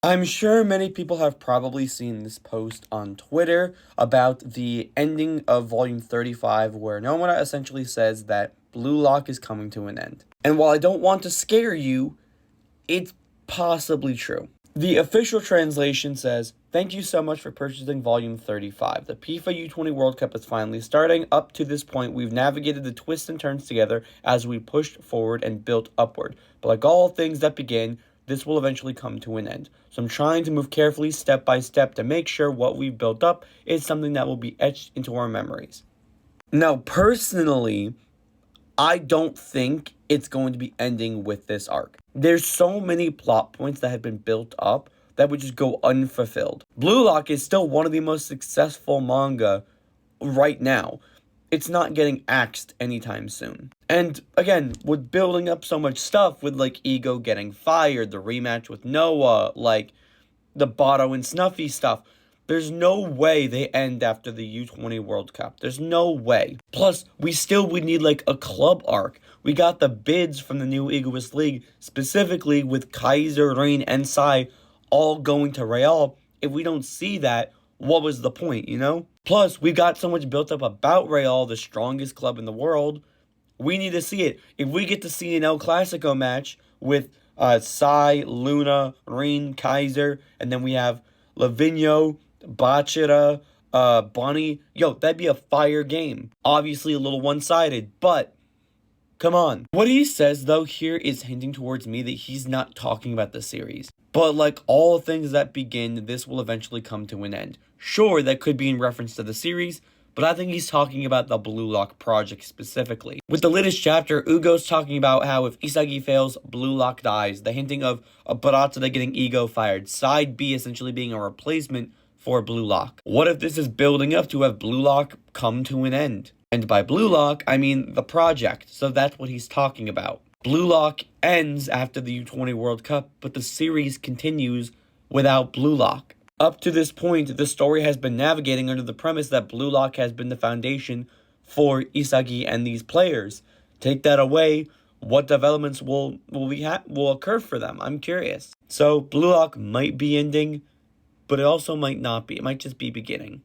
I'm sure many people have probably seen this post on Twitter about the ending of Volume 35, where Nomura essentially says that Blue Lock is coming to an end. And while I don't want to scare you, it's possibly true. The official translation says, "Thank you so much for purchasing Volume 35. The FIFA U20 World Cup is finally starting. Up to this point, we've navigated the twists and turns together as we pushed forward and built upward. But like all things that begin, this will eventually come to an end. So I'm trying to move carefully, step by step, to make sure what we've built up is something that will be etched into our memories." Now, personally, I don't think it's going to be ending with this arc. There's so many plot points that have been built up that would just go unfulfilled. Blue Lock is still one of the most successful manga right now. It's not getting axed anytime soon. And again, with building up so much stuff, with like Ego getting fired, the rematch with Noah, like the Bato and Snuffy stuff, there's no way they end after the U20 World Cup. There's no way. Plus, we would need like a club arc. We got the bids from the new Egoist League, specifically with Kaiser, Rain, and Sai all going to Real. If we don't see that, what was the point, you know? Plus, we've got so much built up about Real, the strongest club in the world. We need to see it. If we get to see an El Clasico match with Sai, Luna, Rain, Kaiser, and then we have Lavinho, Bachira, Bonnie, yo, that'd be a fire game. Obviously a little one-sided, but come on. What he says, though, here is hinting towards me that he's not talking about the series. But like all things that begin, this will eventually come to an end. Sure, that could be in reference to the series, but I think he's talking about the Blue Lock project specifically. With the latest chapter, Ugo's talking about how if Isagi fails, Blue Lock dies. The hinting of Barata getting Ego fired. Side B essentially being a replacement for Blue Lock. What if this is building up to have Blue Lock come to an end? And by Blue Lock, I mean the project, so that's what he's talking about. Blue Lock ends after the U20 World Cup, but the series continues without Blue Lock. Up to this point, the story has been navigating under the premise that Blue Lock has been the foundation for Isagi and these players. Take that away, what developments will occur for them? I'm curious. So Blue Lock might be ending, but it also might not be. It might just be beginning.